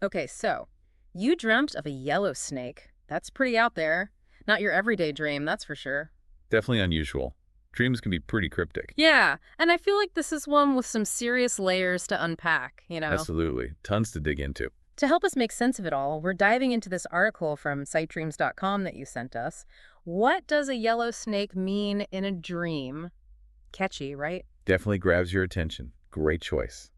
Okay, so you dreamt of a yellow snake. That's pretty out there. Not your everyday dream, that's for sure. Definitely unusual. Dreams can be pretty cryptic. Yeah, and I feel like this is one with some serious layers to unpack. Absolutely. Tons to dig into. To help us make sense of it all, we're diving into this article from sitedreams.com that you sent us. What does a yellow snake mean in a dream? Catchy, right? Definitely grabs your attention. Great choice.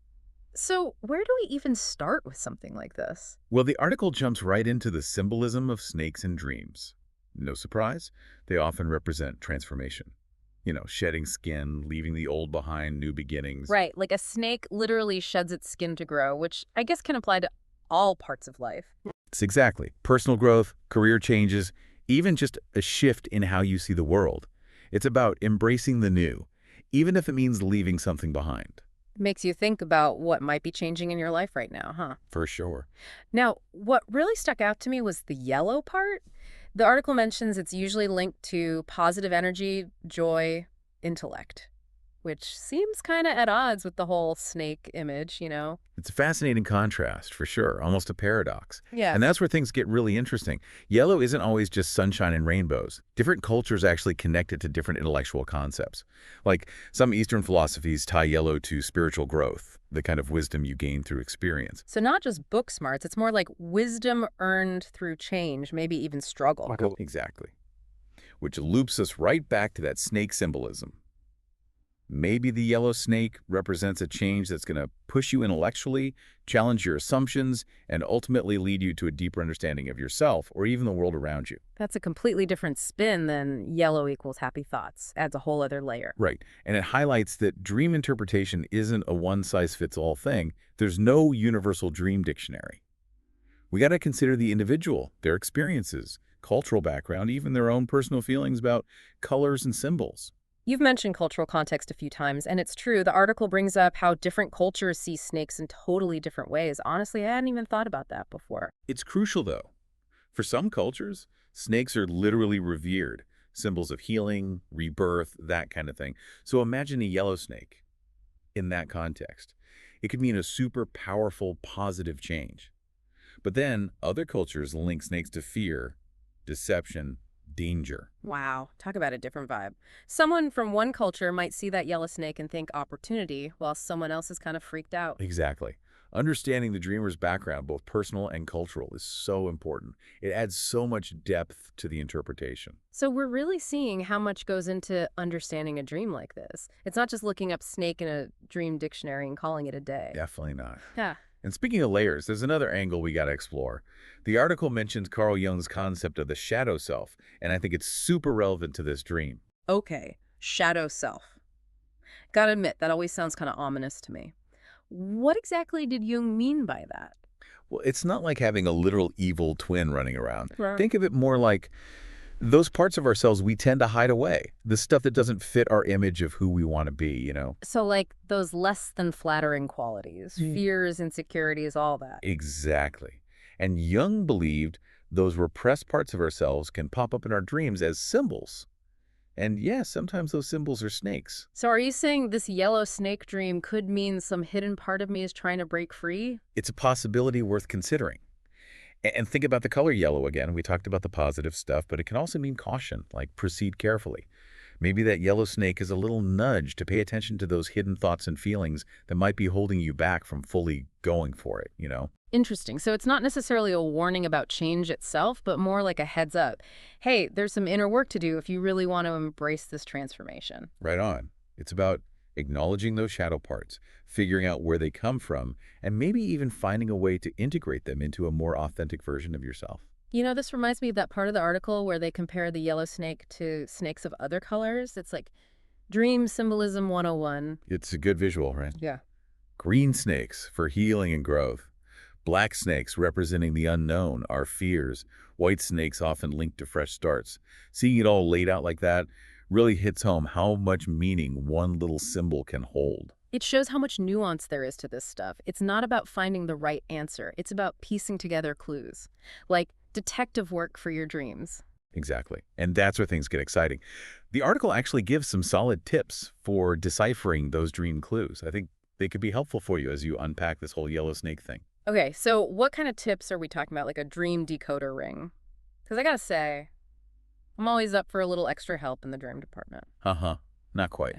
So, where do we even start with something like this? Well, the article jumps right into the symbolism of snakes and dreams. No surprise, they often represent transformation. Shedding skin, leaving the old behind, new beginnings. Right, like a snake literally sheds its skin to grow, which I guess can apply to all parts of life. It's exactly personal growth, career changes, even just a shift in how you see the world. It's about embracing the new, even if it means leaving something behind. Makes you think about what might be changing in your life right now, huh? For sure. Now, what really stuck out to me was the yellow part. The article mentions it's usually linked to positive energy, joy, intellect, which seems kind of at odds with the whole snake image. It's a fascinating contrast, for sure, almost a paradox. And Yes. that's where things get really interesting. Yellow isn't always just sunshine and rainbows. Different cultures actually connect it to different intellectual concepts. Like some Eastern philosophies tie yellow to spiritual growth, the kind of wisdom you gain through experience. So not just book smarts, it's more like wisdom earned through change, maybe even struggle. Exactly. Which loops us right back to that snake symbolism. Maybe the yellow snake represents a change that's going to push you intellectually, challenge your assumptions, and ultimately lead you to a deeper understanding of yourself or even the world around you. That's a completely different spin than yellow equals happy thoughts. Adds a whole other layer. Right. And it highlights that dream interpretation isn't a one-size-fits-all thing. There's no universal dream dictionary. We got to consider the individual, their experiences, cultural background, even their own personal feelings about colors and symbols. You've mentioned cultural context a few times, and it's true. The article brings up how different cultures see snakes in totally different ways. Honestly, I hadn't even thought about that before. It's crucial, though. For some cultures, snakes are literally revered, symbols of healing, rebirth, that kind of thing. So imagine a yellow snake in that context. It could mean a super powerful, positive change. But then other cultures link snakes to fear, deception, danger. Wow, talk about a different vibe. Someone from one culture might see that yellow snake and think opportunity, while someone else is kind of freaked out. Exactly. Understanding the dreamer's background, both personal and cultural, is so important. It adds so much depth to the interpretation. So we're really seeing how much goes into understanding a dream like this. It's not just looking up snake in a dream dictionary and calling it a day. Definitely not. Yeah. And speaking of layers, there's another angle we got to explore. The article mentions Carl Jung's concept of the shadow self, and I think it's super relevant to this dream. Okay, shadow self. Gotta admit, that always sounds kind of ominous to me. What exactly did Jung mean by that? Well, it's not like having a literal evil twin running around. Right. Think of it more like those parts of ourselves we tend to hide away, the stuff that doesn't fit our image of who we want to be. So, like those less than flattering qualities, fears, insecurities, all that. Exactly. And Jung believed those repressed parts of ourselves can pop up in our dreams as symbols. And yes, sometimes those symbols are snakes. So, are you saying this yellow snake dream could mean some hidden part of me is trying to break free? It's a possibility worth considering. And think about the color yellow again. We talked about the positive stuff, but it can also mean caution, like proceed carefully. Maybe that yellow snake is a little nudge to pay attention to those hidden thoughts and feelings that might be holding you back from fully going for it. Interesting. So, it's not necessarily a warning about change itself, but more like a heads up. Hey, there's some inner work to do if you really want to embrace this transformation. Right on. It's about acknowledging those shadow parts, figuring out where they come from, and maybe even finding a way to integrate them into a more authentic version of yourself. This reminds me of that part of the article where they compare the yellow snake to snakes of other colors. It's like Dream Symbolism 101. It's a good visual, right? Yeah. Green snakes for healing and growth. Black snakes representing the unknown, our fears. White snakes often linked to fresh starts. Seeing it all laid out like that really hits home how much meaning one little symbol can hold. It shows how much nuance there is to this stuff. It's not about finding the right answer. It's about piecing together clues, like detective work for your dreams. Exactly. And that's where things get exciting. The article actually gives some solid tips for deciphering those dream clues. I think they could be helpful for you as you unpack this whole yellow snake thing. Okay, so what kind of tips are we talking about? Like a dream decoder ring? Because I gotta say, I'm always up for a little extra help in the dream department. Uh-huh. Not quite.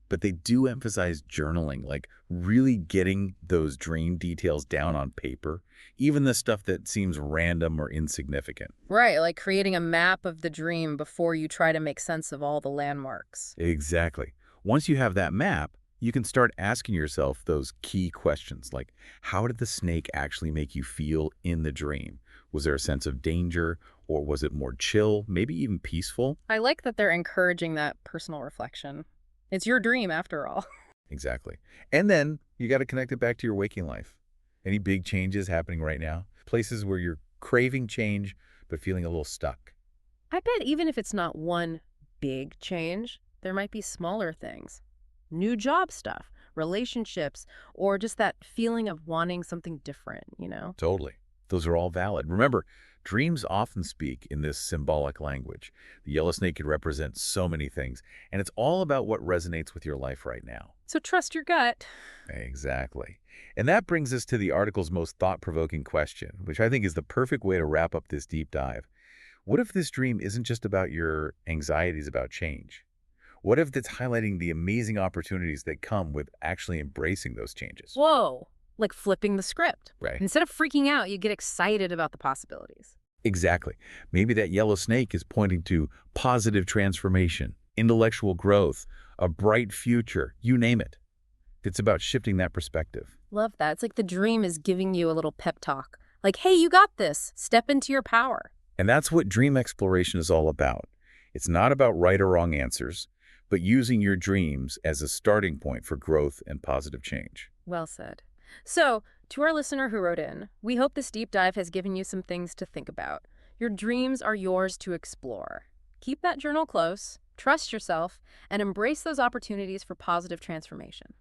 But they do emphasize journaling, like really getting those dream details down on paper, even the stuff that seems random or insignificant. Right, like creating a map of the dream before you try to make sense of all the landmarks. Exactly. Once you have that map, you can start asking yourself those key questions like, how did the snake actually make you feel in the dream? Was there a sense of danger, or was it more chill, maybe even peaceful? I like that they're encouraging that personal reflection. It's your dream, after all. Exactly. And then you got to connect it back to your waking life. Any big changes happening right now? Places where you're craving change, but feeling a little stuck. I bet even if it's not one big change, there might be smaller things. New job stuff, relationships, or just that feeling of wanting something different? Totally. Those are all valid. Remember, dreams often speak in this symbolic language. The yellow snake could represent so many things, and it's all about what resonates with your life right now. So trust your gut. Exactly. And that brings us to the article's most thought-provoking question, which I think is the perfect way to wrap up this deep dive. What if this dream isn't just about your anxieties about change? What if it's highlighting the amazing opportunities that come with actually embracing those changes? Whoa, like flipping the script. Right. Instead of freaking out, you get excited about the possibilities. Exactly. Maybe that yellow snake is pointing to positive transformation, intellectual growth, a bright future, you name it. It's about shifting that perspective. Love that. It's like the dream is giving you a little pep talk. Like, hey, you got this. Step into your power. And that's what dream exploration is all about. It's not about right or wrong answers, but using your dreams as a starting point for growth and positive change. Well said. So, to our listener who wrote in, we hope this deep dive has given you some things to think about. Your dreams are yours to explore. Keep that journal close, trust yourself, and embrace those opportunities for positive transformation.